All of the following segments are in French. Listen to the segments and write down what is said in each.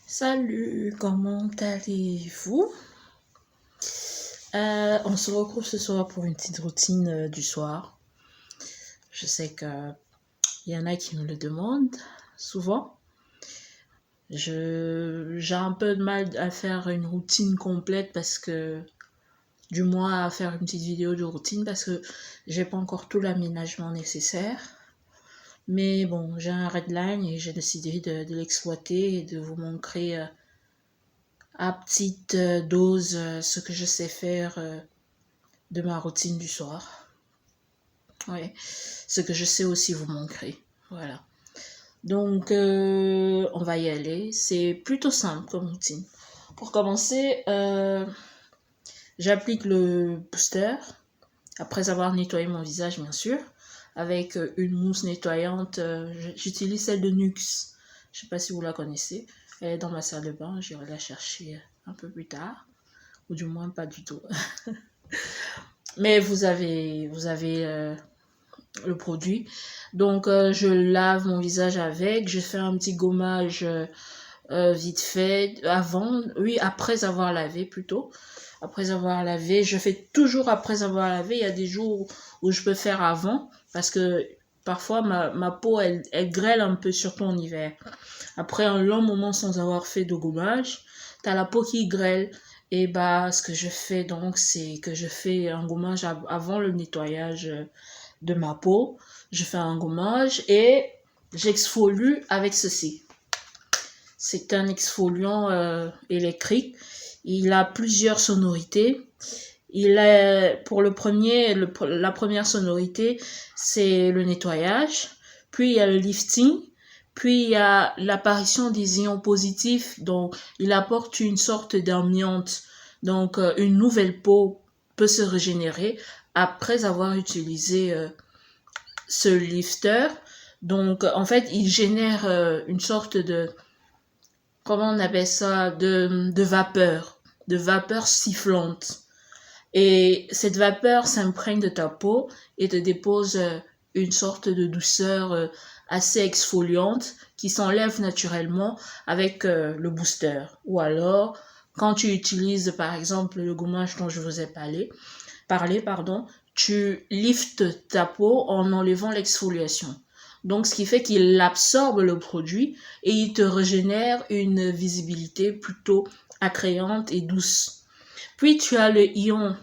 Salut, comment allez-vous? On se retrouve ce soir pour une petite routine du soir. Je sais que il y en a qui me le demandent souvent. J'ai un peu de mal à faire une routine complète du moins à faire une petite vidéo de routine parce que j'ai pas encore tout l'aménagement nécessaire. Mais bon, j'ai un redline et j'ai décidé de l'exploiter et de vous montrer à petite dose ce que je sais faire de ma routine du soir. Ouais. Ce que je sais aussi vous montrer. Voilà. Donc, on va y aller. C'est plutôt simple comme routine. Pour commencer, j'applique le booster après avoir nettoyé mon visage, bien sûr, avec une mousse nettoyante. J'utilise celle de Nuxe. Je sais pas si vous la connaissez. Elle est dans ma salle de bain. J'irai la chercher un peu plus tard. Ou du moins pas du tout. Mais vous avez le produit. Donc, je lave mon visage avec. Je fais un petit gommage vite fait. Après avoir lavé plutôt. Après avoir lavé, je fais toujours après avoir lavé. Il y a des jours où je peux faire avant. Parce que parfois, ma peau, elle grêle un peu, surtout en hiver. Après un long moment sans avoir fait de gommage, t'as la peau qui grêle. Et bah, ce que je fais donc, c'est que je fais un gommage avant le nettoyage de ma peau. Je fais un gommage et j'exfolue avec ceci. C'est un exfoliant électrique. Il a plusieurs sonorités. Pour le premier, la première sonorité, c'est le nettoyage. Puis il y a le lifting. Puis il y a l'apparition des ions positifs. Donc, il apporte une sorte d'amiante. Donc, une nouvelle peau peut se régénérer après avoir utilisé ce lifter. Donc, en fait, il génère une sorte de, comment on appelle ça, de vapeur sifflante. Et cette vapeur s'imprègne de ta peau et te dépose une sorte de douceur assez exfoliante qui s'enlève naturellement avec le booster. Ou alors, quand tu utilises par exemple le gommage dont je vous ai parlé, tu liftes ta peau en enlevant l'exfoliation. Donc, ce qui fait qu'il absorbe le produit et il te régénère une visibilité plutôt attrayante et douce. Puis, tu as le ion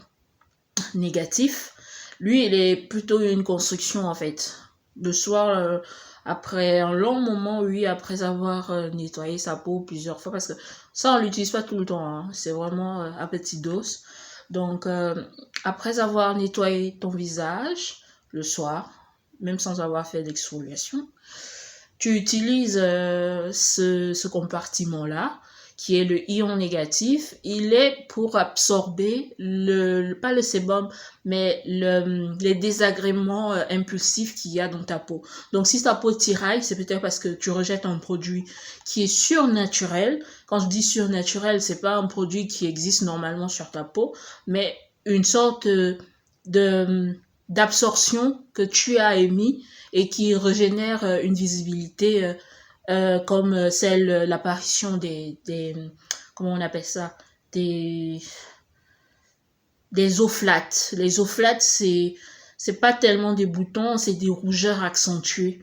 négatif. Lui, il est plutôt une construction, en fait. Le soir, après un long moment, oui, après avoir nettoyé sa peau plusieurs fois, parce que ça, on l'utilise pas tout le temps, hein. C'est vraiment à petite dose. Donc, après avoir nettoyé ton visage le soir, même sans avoir fait d'exfoliation, tu utilises ce compartiment-là, qui est le ion négatif. Il est pour absorber pas le sébum, mais les désagréments impulsifs qu'il y a dans ta peau. Donc, si ta peau tiraille, c'est peut-être parce que tu rejettes un produit qui est surnaturel. Quand je dis surnaturel, c'est pas un produit qui existe normalement sur ta peau, mais une sorte d'absorption que tu as émis et qui régénère une visibilité comme l'apparition comment on appelle ça, des, des eaux flattes. Les eaux flattes, c'est pas tellement des boutons, c'est des rougeurs accentuées.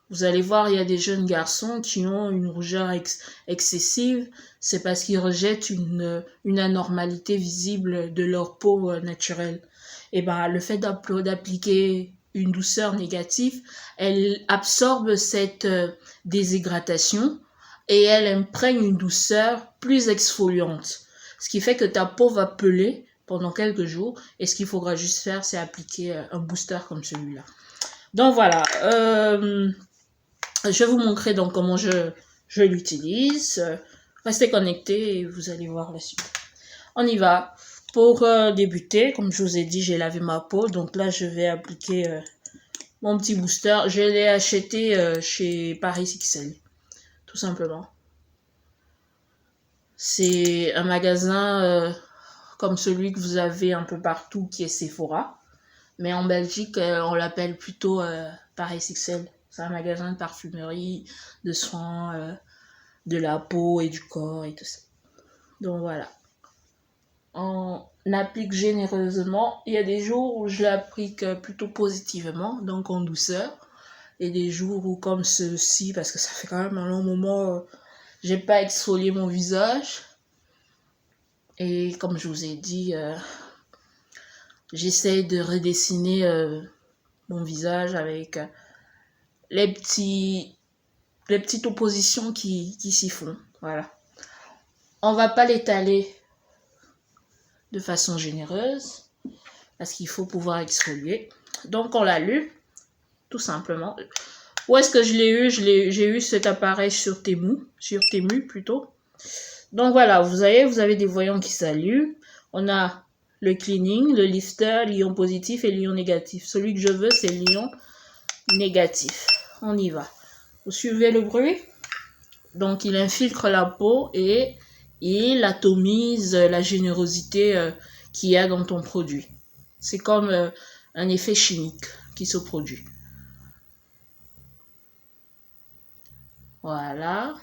Vous allez voir, il y a des jeunes garçons qui ont une rougeur excessive. C'est parce qu'ils rejettent une anormalité visible de leur peau naturelle. Et ben, le fait d'appliquer une douceur négative, elle absorbe cette déshydratation et elle imprègne une douceur plus exfoliante. Ce qui fait que ta peau va peler pendant quelques jours et ce qu'il faudra juste faire, c'est appliquer un booster comme celui-là. Donc voilà, je vais vous montrer donc comment je l'utilise. Restez connectés et vous allez voir la suite. On y va. Pour débuter, comme je vous ai dit, j'ai lavé ma peau. Donc là, je vais appliquer mon petit booster. Je l'ai acheté chez Paris XL, tout simplement. C'est un magasin comme celui que vous avez un peu partout, qui est Sephora. Mais en Belgique, on l'appelle plutôt Paris XL. C'est un magasin de parfumerie, de soins, de la peau et du corps et tout ça. Donc voilà. On applique généreusement. Il y a des jours où je l'applique plutôt positivement, donc en douceur. Et des jours où, comme ceci, parce que ça fait quand même un long moment, j'ai pas exfolié mon visage. Et comme je vous ai dit, j'essaie de redessiner mon visage avec les petites oppositions qui s'y font. Voilà. On va pas l'étaler de façon généreuse parce qu'il faut pouvoir exfolier. Donc on l'a lu, tout simplement. Où est-ce que je l'ai eu? J'ai eu cet appareil sur Temu plutôt. Donc voilà, vous avez des voyants qui s'allument. On a le cleaning, le lifter, l'ion positif et l'ion négatif. Celui que je veux, c'est l'ion négatif. On y va. Vous suivez le bruit? Donc il infiltre la peau et il atomise la générosité qu'il y a dans ton produit. C'est comme un effet chimique qui se produit. Voilà.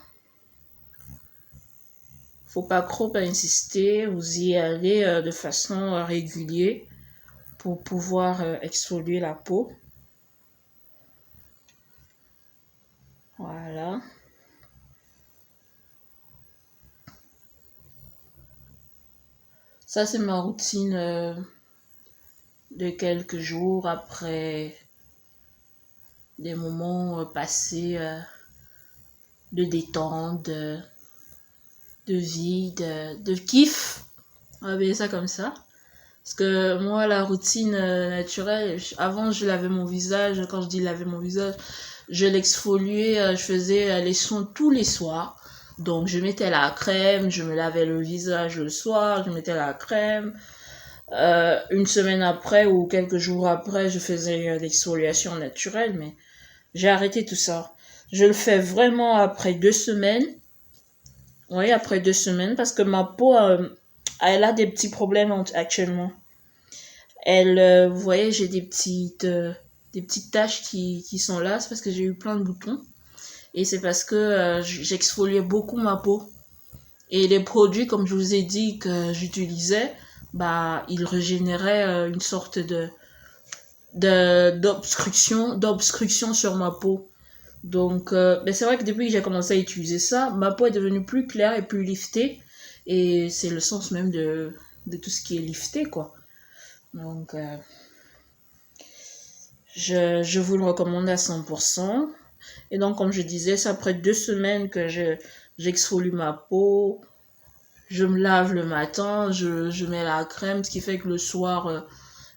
Faut pas trop insister, vous y allez de façon régulière pour pouvoir exfolier la peau. Voilà. Ça, c'est ma routine de quelques jours après des moments passés de détente, de vie, de kiff. On va appeler ça comme ça. Parce que moi, la routine naturelle, avant, je lavais mon visage. Quand je dis laver mon visage, je l'exfoliais, je faisais les soins tous les soirs. Donc, je mettais la crème, je me lavais le visage le soir, je mettais la crème. Une semaine après ou quelques jours après, je faisais l'exfoliation naturelle, mais j'ai arrêté tout ça. Je le fais vraiment après 2 semaines. Oui, après 2 semaines, parce que ma peau, elle a des petits problèmes actuellement. Vous voyez, j'ai des petites taches qui sont là, c'est parce que j'ai eu plein de boutons. Et c'est parce que j'exfoliais beaucoup ma peau. Et les produits, comme je vous ai dit, que j'utilisais, bah, ils régénéraient une sorte d'obstruction sur ma peau. Donc, ben c'est vrai que depuis que j'ai commencé à utiliser ça, ma peau est devenue plus claire et plus liftée. Et c'est le sens même de tout ce qui est lifté, quoi. Donc, je vous le recommande à 100%. Et donc, comme je disais, c'est après 2 semaines que j'exfolie ma peau. Je me lave le matin, je mets la crème, ce qui fait que le soir,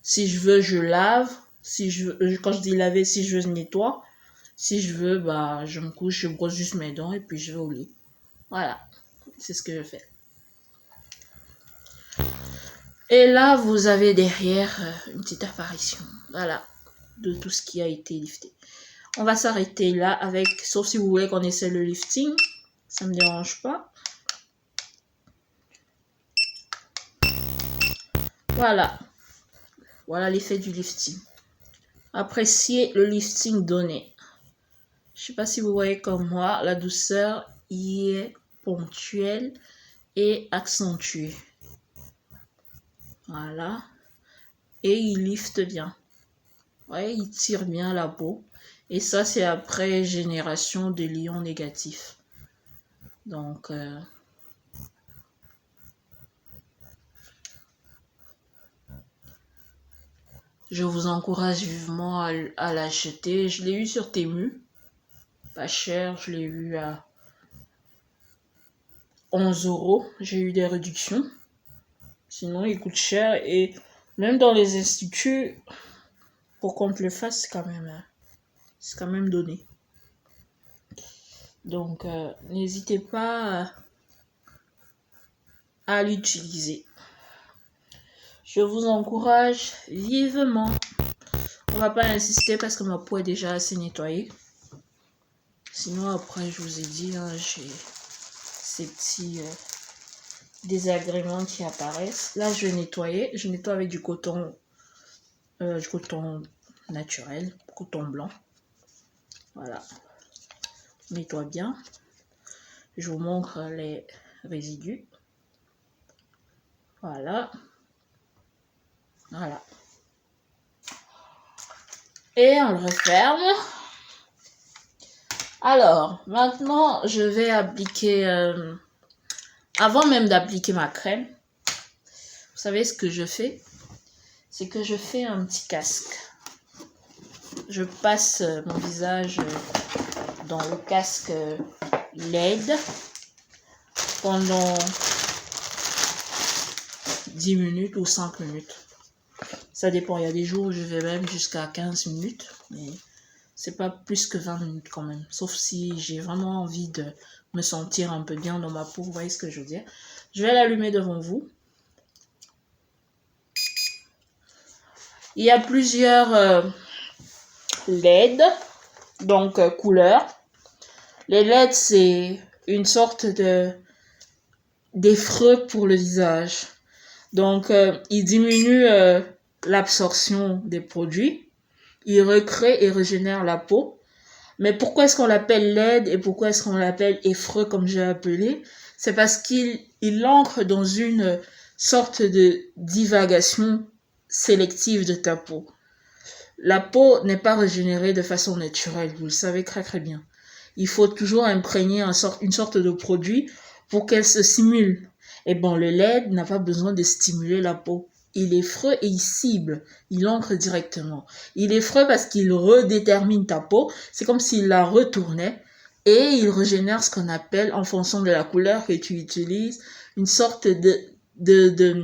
si je veux, je lave. Si je veux, quand je dis laver, si je veux, je nettoie. Si je veux, bah, je me couche, je brosse juste mes dents et puis je vais au lit. Voilà, c'est ce que je fais. Et là, vous avez derrière une petite apparition. Voilà, de tout ce qui a été lifté. On va s'arrêter là avec, sauf si vous voulez qu'on essaie le lifting, ça me dérange pas. Voilà, voilà l'effet du lifting. Appréciez le lifting donné. Je sais pas si vous voyez comme moi, la douceur y est ponctuelle et accentuée. Voilà. Et il lifte bien. Ouais, il tire bien la peau. Et ça, c'est après génération de l'ion négatif. Donc, je vous encourage vivement à l'acheter. Je l'ai eu sur Temu. Pas cher, je l'ai eu à 11 €. J'ai eu des réductions. Sinon, il coûte cher. Et même dans les instituts, pour qu'on te le fasse, c'est quand même donné. Donc, n'hésitez pas à l'utiliser. Je vous encourage vivement. On va pas insister parce que ma peau est déjà assez nettoyée. Sinon, après, je vous ai dit, hein, j'ai ces petits désagréments qui apparaissent. Là, je vais nettoyer. Je nettoie avec du coton naturel, coton blanc. Voilà. On nettoie bien. Je vous montre les résidus. Voilà. Voilà. Et on le referme. Alors, maintenant, je vais appliquer... avant même d'appliquer ma crème, vous savez ce que je fais? C'est que je fais un petit casque. Je passe mon visage dans le casque LED pendant 10 minutes ou 5 minutes. Ça dépend, il y a des jours où je vais même jusqu'à 15 minutes, mais c'est pas plus que 20 minutes quand même. Sauf si j'ai vraiment envie de me sentir un peu bien dans ma peau, vous voyez ce que je veux dire. Je vais l'allumer devant vous. Il y a plusieurs LED, donc couleurs. Les LED, c'est une sorte d'effreux pour le visage. Donc, il diminue l'absorption des produits. Il recrée et régénère la peau. Mais pourquoi est-ce qu'on l'appelle LED et pourquoi est-ce qu'on l'appelle effreux comme j'ai appelé? C'est parce qu'il ancre dans une sorte de divagation sélective de ta peau. La peau n'est pas régénérée de façon naturelle, vous le savez très très bien. Il faut toujours imprégner une sorte de produit pour qu'elle se simule. Et bon, le LED n'a pas besoin de stimuler la peau. Il est effreux et il cible, il ancre directement. Il est effreux parce qu'il redétermine ta peau, c'est comme s'il la retournait et il régénère ce qu'on appelle, en fonction de la couleur que tu utilises, une sorte d'image,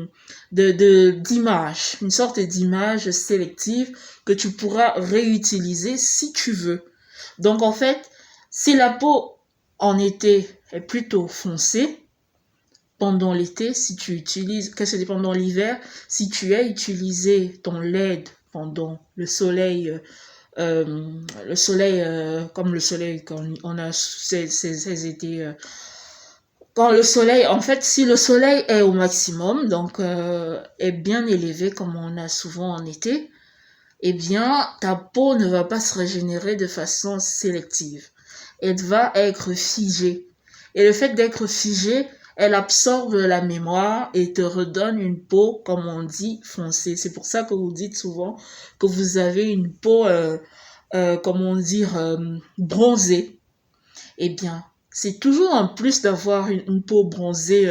une sorte d'image sélective que tu pourras réutiliser si tu veux. Donc en fait, si la peau en été est plutôt foncée, pendant l'été, si tu utilises, que c'est pendant l'hiver, si tu as utilisé ton LED pendant le soleil, comme le soleil quand on a ces étés, quand le soleil, en fait, si le soleil est au maximum, donc est bien élevé comme on a souvent en été, eh bien, ta peau ne va pas se régénérer de façon sélective. Elle va être figée. Et le fait d'être figée, elle absorbe la mémoire et te redonne une peau, comme on dit, foncée. C'est pour ça que vous dites souvent que vous avez une peau, comment dire, bronzée. Eh bien, c'est toujours un plus d'avoir une peau bronzée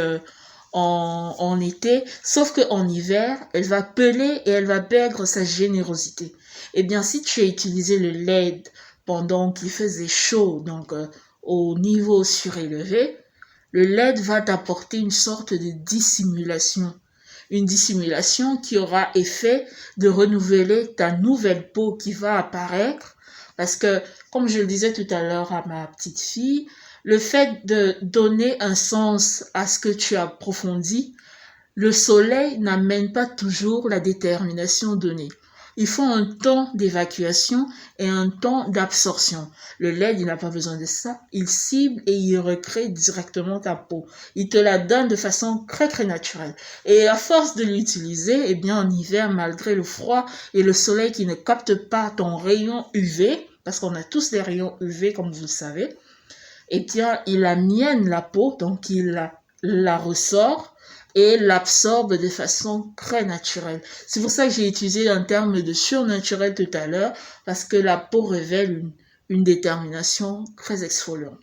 en été, sauf qu'en hiver, elle va peler et elle va perdre sa générosité. Eh bien, si tu as utilisé le LED pendant qu'il faisait chaud, donc au niveau surélevé, le LED va t'apporter une sorte de dissimulation. Une dissimulation qui aura effet de renouveler ta nouvelle peau qui va apparaître. Parce que, comme je le disais tout à l'heure à ma petite fille, le fait de donner un sens à ce que tu approfondis, le soleil n'amène pas toujours la détermination donnée. Il faut un temps d'évacuation et un temps d'absorption. Le LED, il n'a pas besoin de ça. Il cible et il recrée directement ta peau. Il te la donne de façon très très naturelle. Et à force de l'utiliser, eh bien en hiver, malgré le froid et le soleil qui ne capte pas ton rayon UV, parce qu'on a tous des rayons UV comme vous le savez, eh bien il amiène la peau, donc il la ressort et l'absorbe de façon très naturelle. C'est pour ça que j'ai utilisé un terme de surnaturel tout à l'heure, parce que la peau révèle une détermination très exfoliante.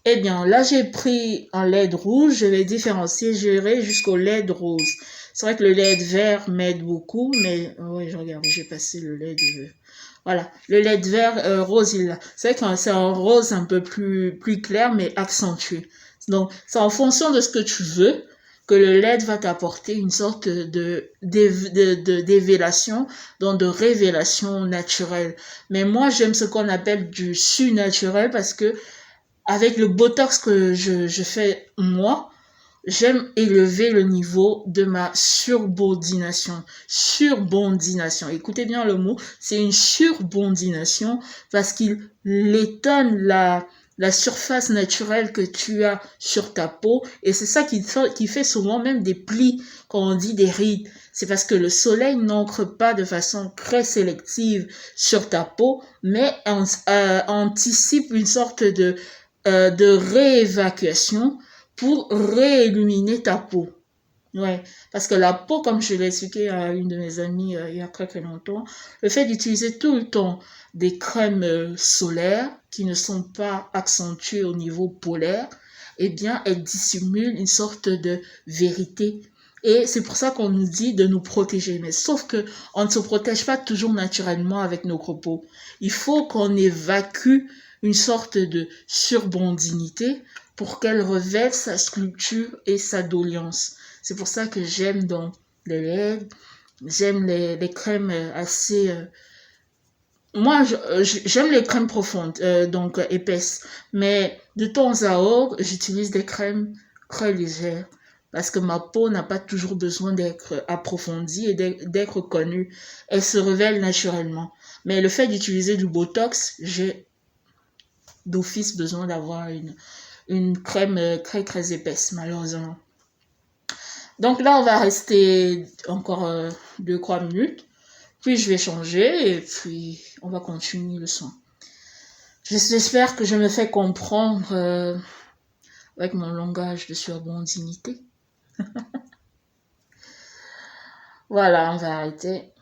Eh bien, là, j'ai pris un LED rouge, je vais différencier, j'irai jusqu'au LED rose. C'est vrai que le LED vert m'aide beaucoup, mais oui, je regarde, j'ai passé le LED vert. Voilà, le LED vert rose, c'est vrai que c'est un rose un peu plus clair, mais accentué. Donc, c'est en fonction de ce que tu veux que le LED va t'apporter une sorte d'évélation, donc de révélation naturelle. Mais moi, j'aime ce qu'on appelle du surnaturel parce que avec le botox que je fais moi, j'aime élever le niveau de ma surbondination. Surbondination. Écoutez bien le mot. C'est une surbondination parce qu'il étonne la surface naturelle que tu as sur ta peau. Et c'est ça qui fait souvent même des plis, quand on dit des rides. C'est parce que le soleil n'ancre pas de façon très sélective sur ta peau, mais anticipe une sorte de réévacuation pour réilluminer ta peau. Ouais, parce que la peau, comme je l'ai expliqué à une de mes amies il y a très longtemps, le fait d'utiliser tout le temps des crèmes solaires qui ne sont pas accentuées au niveau polaire, eh bien, elles dissimulent une sorte de vérité. Et c'est pour ça qu'on nous dit de nous protéger. Mais sauf que on ne se protège pas toujours naturellement avec nos peaux. Il faut qu'on évacue une sorte de surbondinité pour qu'elle révèle sa sculpture et sa dolience. C'est pour ça que j'aime donc les lèvres, j'aime les crèmes assez... Moi, j'aime les crèmes profondes, donc épaisses. Mais de temps à autre, j'utilise des crèmes très légères. Parce que ma peau n'a pas toujours besoin d'être approfondie et d'être connue. Elle se révèle naturellement. Mais le fait d'utiliser du Botox, j'ai d'office besoin d'avoir une crème très épaisse, malheureusement. Donc là, on va rester encore 2-3 minutes. Puis je vais changer et puis on va continuer le son. J'espère que je me fais comprendre avec mon langage de surbondinité. Voilà, on va arrêter.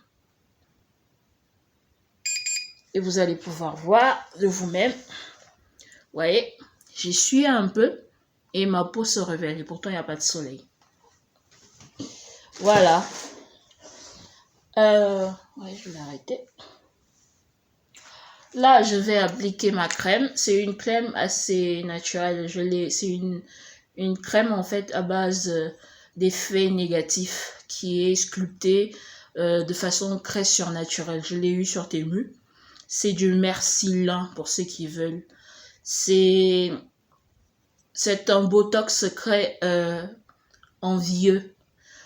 Et vous allez pouvoir voir de vous-même. Vous voyez, j'y suis un peu et ma peau se révèle. Et pourtant, il n'y a pas de soleil. Voilà. Ouais, je vais arrêter. Là, je vais appliquer ma crème. C'est une crème assez naturelle. C'est une crème en fait à base d'effets négatifs qui est sculptée de façon très surnaturelle. Je l'ai eu sur Temu. C'est du Mercilin pour ceux qui veulent. C'est un botox secret envieux.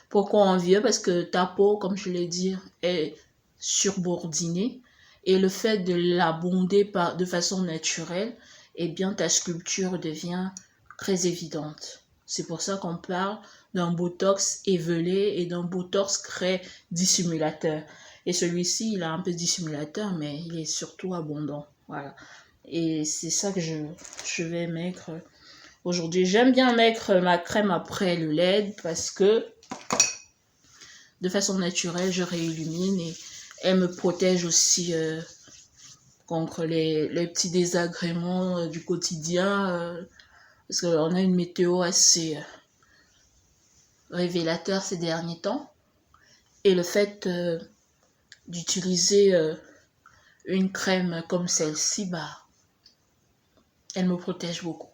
Pourquoi envieux? Parce que ta peau, comme je l'ai dit, est surbordinée. Et le fait de l'abonder de façon naturelle, eh bien ta sculpture devient très évidente. C'est pour ça qu'on parle d'un botox évelé et d'un botox très dissimulateur. Et celui-ci, il a un peu dissimulateur, mais il est surtout abondant. Voilà. Et c'est ça que je vais mettre aujourd'hui. J'aime bien mettre ma crème après le LED parce que de façon naturelle, je réillumine et elle me protège aussi contre les petits désagréments du quotidien. Parce qu'on a une météo assez révélateur ces derniers temps. Et le fait d'utiliser une crème comme celle-ci, bah, elle me protège beaucoup.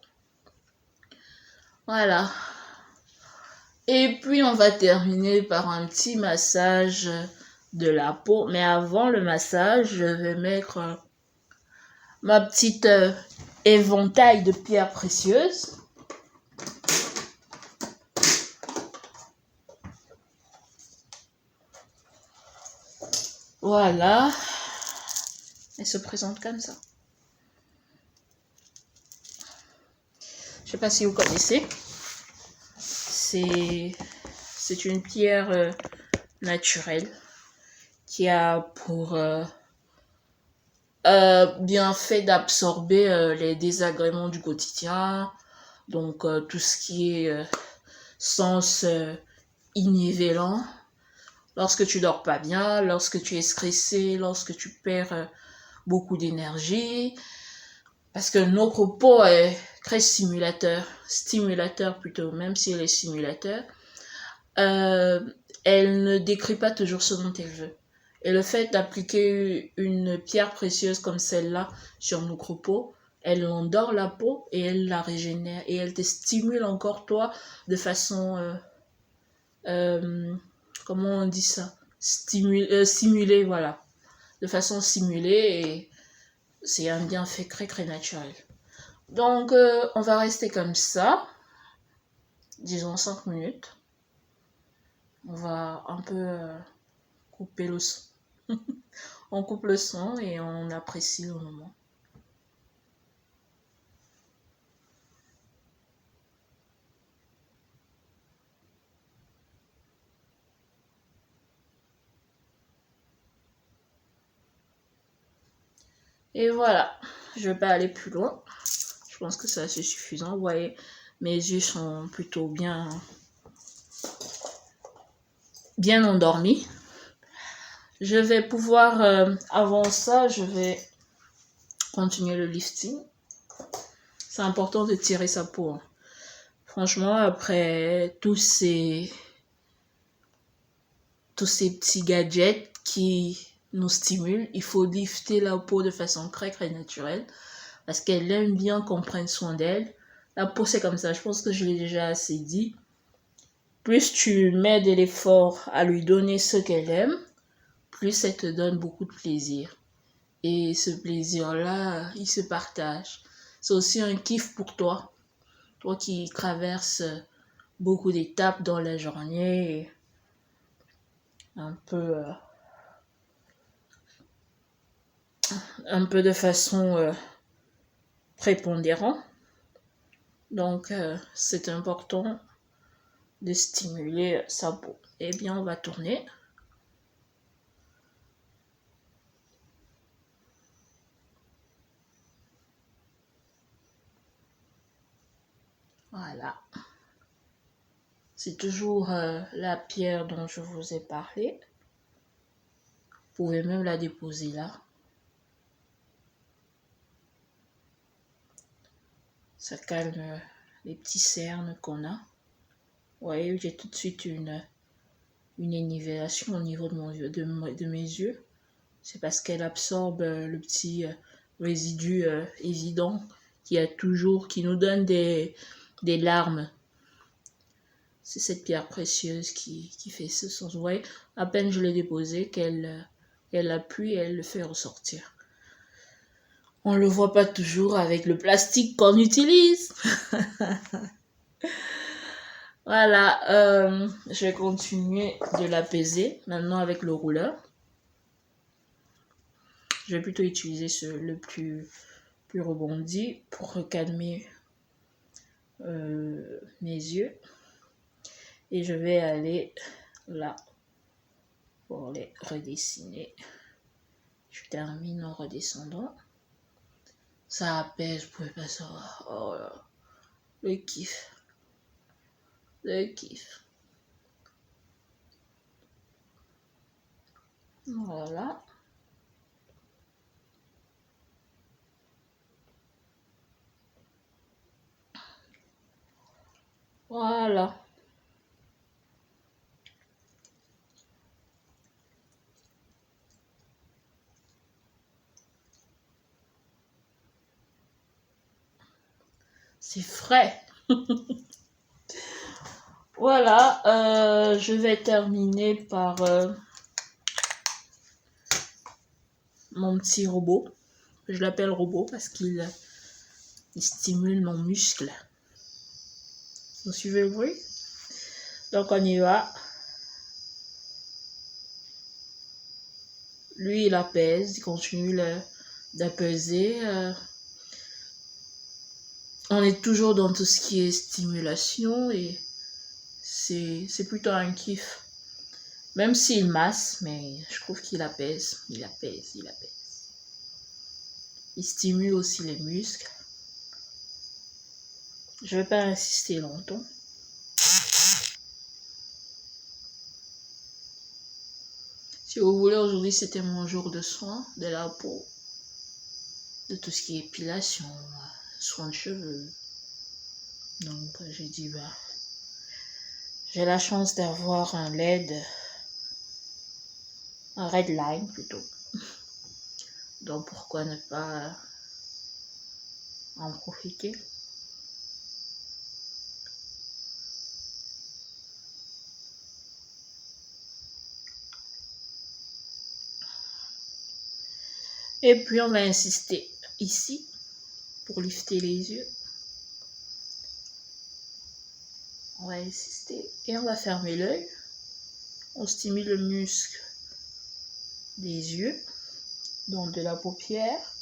Voilà. Et puis on va terminer par un petit massage de la peau. Mais avant le massage, je vais mettre ma petite éventail de pierres précieuses. Voilà. Elle se présente comme ça. Je sais pas si vous connaissez. C'est une pierre naturelle qui a pour bienfait d'absorber les désagréments du quotidien. Donc tout ce qui est sens inhibilant. Lorsque tu dors pas bien, lorsque tu es stressé, lorsque tu perds beaucoup d'énergie. Parce que notre peau est très stimulateur plutôt, même si elle est stimulateur. Elle ne décrit pas toujours ce dont elle veut. Et le fait d'appliquer une pierre précieuse comme celle-là sur notre peau, elle endort la peau et elle la régénère. Et elle te stimule encore, toi, de façon... comment on dit ça? Simulée, voilà. De façon simulée et c'est un bienfait très naturel. Donc, on va rester comme ça, disons 5 minutes. On va un peu couper le son. On coupe le son et on apprécie le moment. Et voilà, je vais pas aller plus loin. Je pense que c'est assez suffisant. Vous voyez, mes yeux sont plutôt bien endormis. Je vais pouvoir, avant ça, je vais continuer le lifting. C'est important de tirer sa peau. Hein. Franchement, après tous ces petits gadgets qui nous stimulent, il faut lifter la peau de façon très très naturelle parce qu'elle aime bien qu'on prenne soin d'elle. La peau, c'est comme ça, je pense que je l'ai déjà assez dit. Plus tu mets de l'effort à lui donner ce qu'elle aime, plus elle te donne beaucoup de plaisir. Et ce plaisir-là, il se partage. C'est aussi un kiff pour toi. Toi qui traverses beaucoup d'étapes dans la journée, un peu de façon prépondérante. Donc, c'est important de stimuler sa peau. Eh bien, on va tourner. Voilà. C'est toujours la pierre dont je vous ai parlé. Vous pouvez même la déposer là. Ça calme les petits cernes qu'on a. Vous voyez, j'ai tout de suite une énivellation au niveau de mes yeux. C'est parce qu'elle absorbe le petit résidu évident qui nous donne des larmes. C'est cette pierre précieuse qui fait ce sens. Vous voyez, à peine je l'ai déposée qu'elle appuie et elle le fait ressortir. On le voit pas toujours avec le plastique qu'on utilise. Voilà, je vais continuer de l'apaiser maintenant avec le rouleur. Je vais plutôt utiliser le plus rebondi pour calmer mes yeux. Et je vais aller là pour les redessiner. Je termine en redescendant. Ça apaise, vous pouvez pas savoir. Oh là, le kiff. Le kiff. Voilà. Voilà. C'est frais. Voilà, je vais terminer par mon petit robot. Je l'appelle robot parce qu'il stimule mon muscle. Vous suivez le bruit? Donc on y va. Lui, il apaise, il continue d'apaiser. On est toujours dans tout ce qui est stimulation et c'est plutôt un kiff. Même s'il masse, mais je trouve qu'il apaise. Il apaise. Il stimule aussi les muscles. Je vais pas insister longtemps. Si vous voulez, aujourd'hui, c'était mon jour de soin de la peau. De tout ce qui est épilation, soins de cheveux. Donc, j'ai dit, j'ai la chance d'avoir un red line plutôt. Donc, pourquoi ne pas en profiter? Et puis, on va insister ici pour lifter les yeux. On va insister et on va fermer l'œil. On stimule le muscle des yeux, donc de la paupière.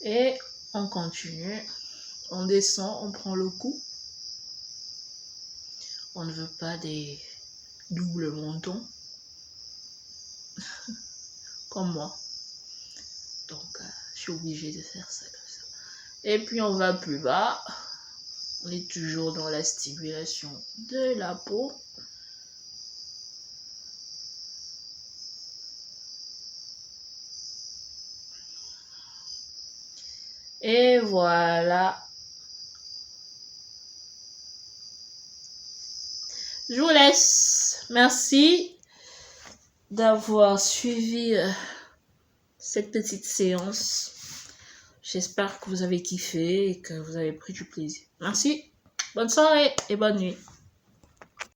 Et on continue. On descend, on prend le coup. On ne veut pas des doubles mentons. Comme moi. Donc, Je suis obligée de faire ça comme ça. Et puis on va plus bas. On est toujours dans la stimulation de la peau. Et voilà. Je vous laisse. Merci d'avoir suivi cette petite séance. J'espère que vous avez kiffé et que vous avez pris du plaisir. Merci. Bonne soirée et bonne nuit.